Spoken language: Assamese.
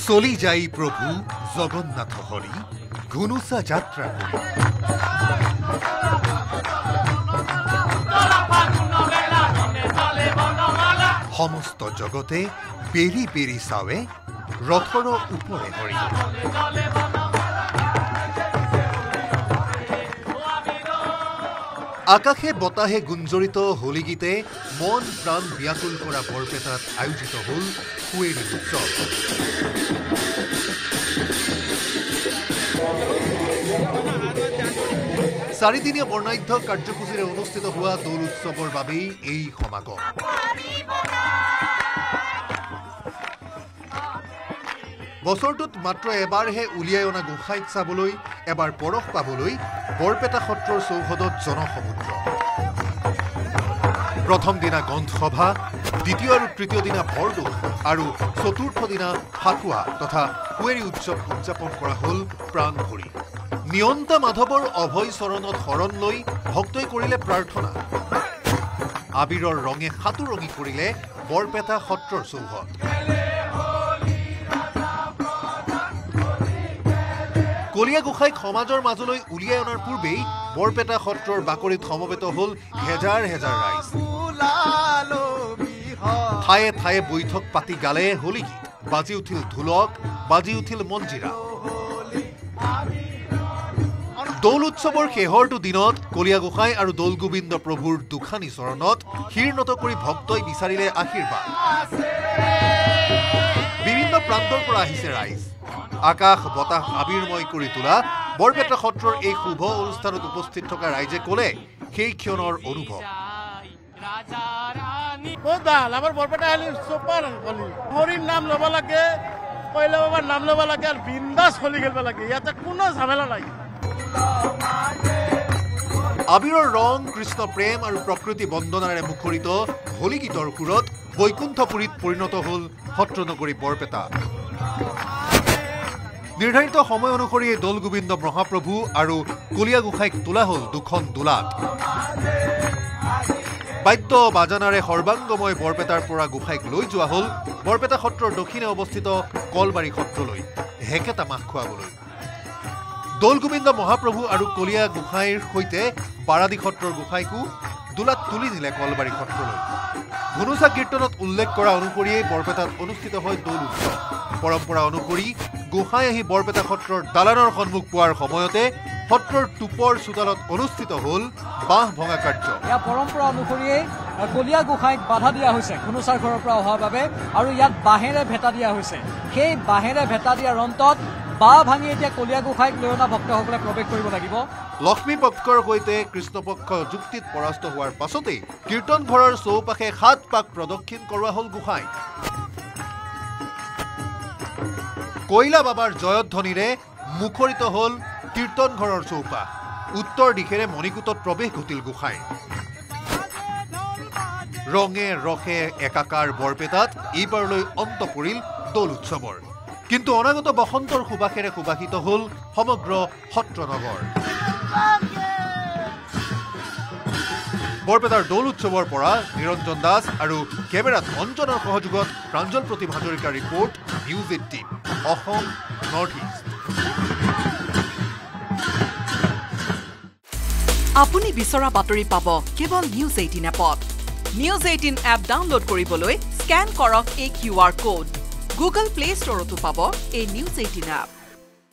চলি যাই প্ৰভু জগন্নাথ হৰি ঘুনুসা যাত্ৰা কৰি সমস্ত জগতে বেৰি বেৰি চাৱে ৰথৰ উপৰে হৰি আকাশে বতাহে গুঞ্জৰিত হোলী গীতে মন প্ৰাণ ব্যাকুল কৰা বৰপেটাত আয়োজিত হল কুৱেৰী উৎসৱ। চাৰিদিনীয়া বৰ্ণাঢ্য কাৰ্যসূচীৰে অনুষ্ঠিত হোৱা দৌল উৎসৱৰ বাবেই এই সমাগম। বছৰটোত মাত্ৰ এবাৰহে উলিয়াই অনা গোসাঁইক চাবলৈ এবাৰ পৰশ পাবলৈ বৰপেটা সত্ৰৰ চৌহদত জনসমুদ্ৰ। প্ৰথম দিনা গ্ৰন্থসভা, দ্বিতীয় আৰু তৃতীয় দিনা বৰদৌল আৰু চতুৰ্থ দিনা ফাকুৱা তথা কুৱেৰী উৎসৱ উদযাপন কৰা হল প্ৰাণ ভৰি। নিয়ন্তা মাধৱৰ অভয় চৰণত শৰণ লৈ ভক্তই কৰিলে প্ৰাৰ্থনা। আবিৰৰ ৰঙে সাতুৰঙি কৰিলে বৰপেটা সত্ৰৰ চৌহদ। কলীয়া গোসাঁইক সমাজৰ মাজলৈ উলিয়াই অনাৰ পূৰ্বেই বৰপেটা সত্ৰৰ বাকৰিত সমবেত হল হেজাৰ হেজাৰ ৰাইজ। ঠায়ে ঠায়ে বৈঠক পাতি গালে হোলী গীত, বাজি উঠিল ঢোলক, বাজি উঠিল মঞ্জিৰা। দৌল উৎসৱৰ শেহৰটো দিনত কলীয়া গোসাঁই আৰু দৌল গোবিন্দ প্ৰভুৰ দুখানি চৰণত শিৰনত কৰি ভক্তই বিচাৰিলে আশীৰ্বাদ। বিভিন্ন প্ৰান্তৰ পৰা আহিছে ৰাইজ। আকাশ বতাহ আবিৰময় কৰি তোলা বৰপেটা সত্ৰৰ এই শুভ অনুষ্ঠানত উপস্থিত থকা ৰাইজে ক'লে সেই ক্ষণৰ অনুভৱ। হৰিৰ নাম ল'ব লাগে, কইলা বাবাৰ নাম ল'ব লাগে আৰু বিন্দাছ চলি খেলিব লাগে, ইয়াতে কোনো ঝামেলা নাই। আবিৰৰ ৰং, কৃষ্ণ প্ৰেম আৰু প্ৰকৃতি বন্দনাৰে মুখৰিত হোলী গীতৰ সুৰত বৈকুণ্ঠপুৰীত পৰিণত হল সত্ৰনগৰী বৰপেটা। নিৰ্ধাৰিত সময় অনুসৰি দৌল গোবিন্দ মহাপ্ৰভু আৰু কলীয়া গোসাঁইক তোলা হল দুখন দোলাত। বাদ্য বাজানাৰে সৰ্বাংগময় বৰপেটাৰ পৰা গোসাঁইক লৈ যোৱা হল বৰপেটা সত্ৰৰ দক্ষিণে অৱস্থিত কলবাৰী সত্ৰলৈ হেকেটা মাহ খুৱাবলৈ। দৌল গোবিন্দ মহাপ্ৰভু আৰু কলীয়া গোসাঁইৰ সৈতে বাৰাদি সত্ৰৰ গোসাঁইকো দোলাত তুলি নিলে কলবাৰী সত্ৰলৈ। ঘুনুচা কীৰ্তনত উল্লেখ কৰা অনুসৰিয়ে বৰপেটাত অনুষ্ঠিত হয় দৌল উৎসৱ। পৰম্পৰা অনুসৰি গোসাঁই আহি বৰপেটা সত্ৰৰ দালানৰ সন্মুখ পোৱাৰ সময়তে সত্ৰৰ টুপৰ চোতালত অনুষ্ঠিত হল বাঁহ ভঙা কাৰ্য। ইয়াৰ পৰম্পৰা অনুসৰিয়ে কলীয়া গোসাঁইক বাধা দিয়া হৈছে ঘুনুচাৰ ঘৰৰ পৰা অহাৰ বাবে, আৰু ইয়াত বাঁহেৰে ভেটা দিয়া হৈছে। সেই বাঁহেৰে ভেটা দিয়াৰ অন্তত বাঁহ ভাঙি এতিয়া কলীয়া গোসাঁইক লৈ অনা ভক্তসকলে প্ৰৱেশ কৰিব লাগিব। লক্ষ্মী পক্ষৰ সৈতে কৃষ্ণপক্ষ যুক্তিত পৰাস্ত হোৱাৰ পাছতেই কীৰ্তন ঘৰৰ চৌপাশে ৭ পাক প্ৰদক্ষিণ কৰোৱা হল গোসাঁই। কইলা বাবাৰ জয়ধ্বনিৰে মুখৰিত হল কীৰ্তন ঘৰৰ চৌপাশ। উত্তৰ দিশেৰে মণিকূটত প্ৰৱেশ ঘটিল গোসাঁই। ৰঙে ৰসে একাকাৰ বৰপেটাত এইবাৰলৈ অন্ত পৰিল দৌল উৎসৱৰ। কিন্তু অনাগত বসন্তৰ সুবাসেৰে সুবাসিত হল সমগ্ৰ সত্ৰনগৰ। বৰপেটাৰ দৌল উৎসৱৰ পৰা নিৰঞ্জন দাস আৰু কেমেৰাত অঞ্জনৰ সহযোগত প্ৰাঞ্জল প্ৰতিম হাজৰিকাৰ report, news 18 Assam north east. আপুনি বিচৰা বাতৰি পাব কেৱল নিউজ 18 এপত। নিউজ 18 এপ ডাউনলোড কৰিবলৈ স্কেন কৰক এই QR কোড। গুগল প্লে ষ্টৰতো পাব এই নিউজ 18 এপ।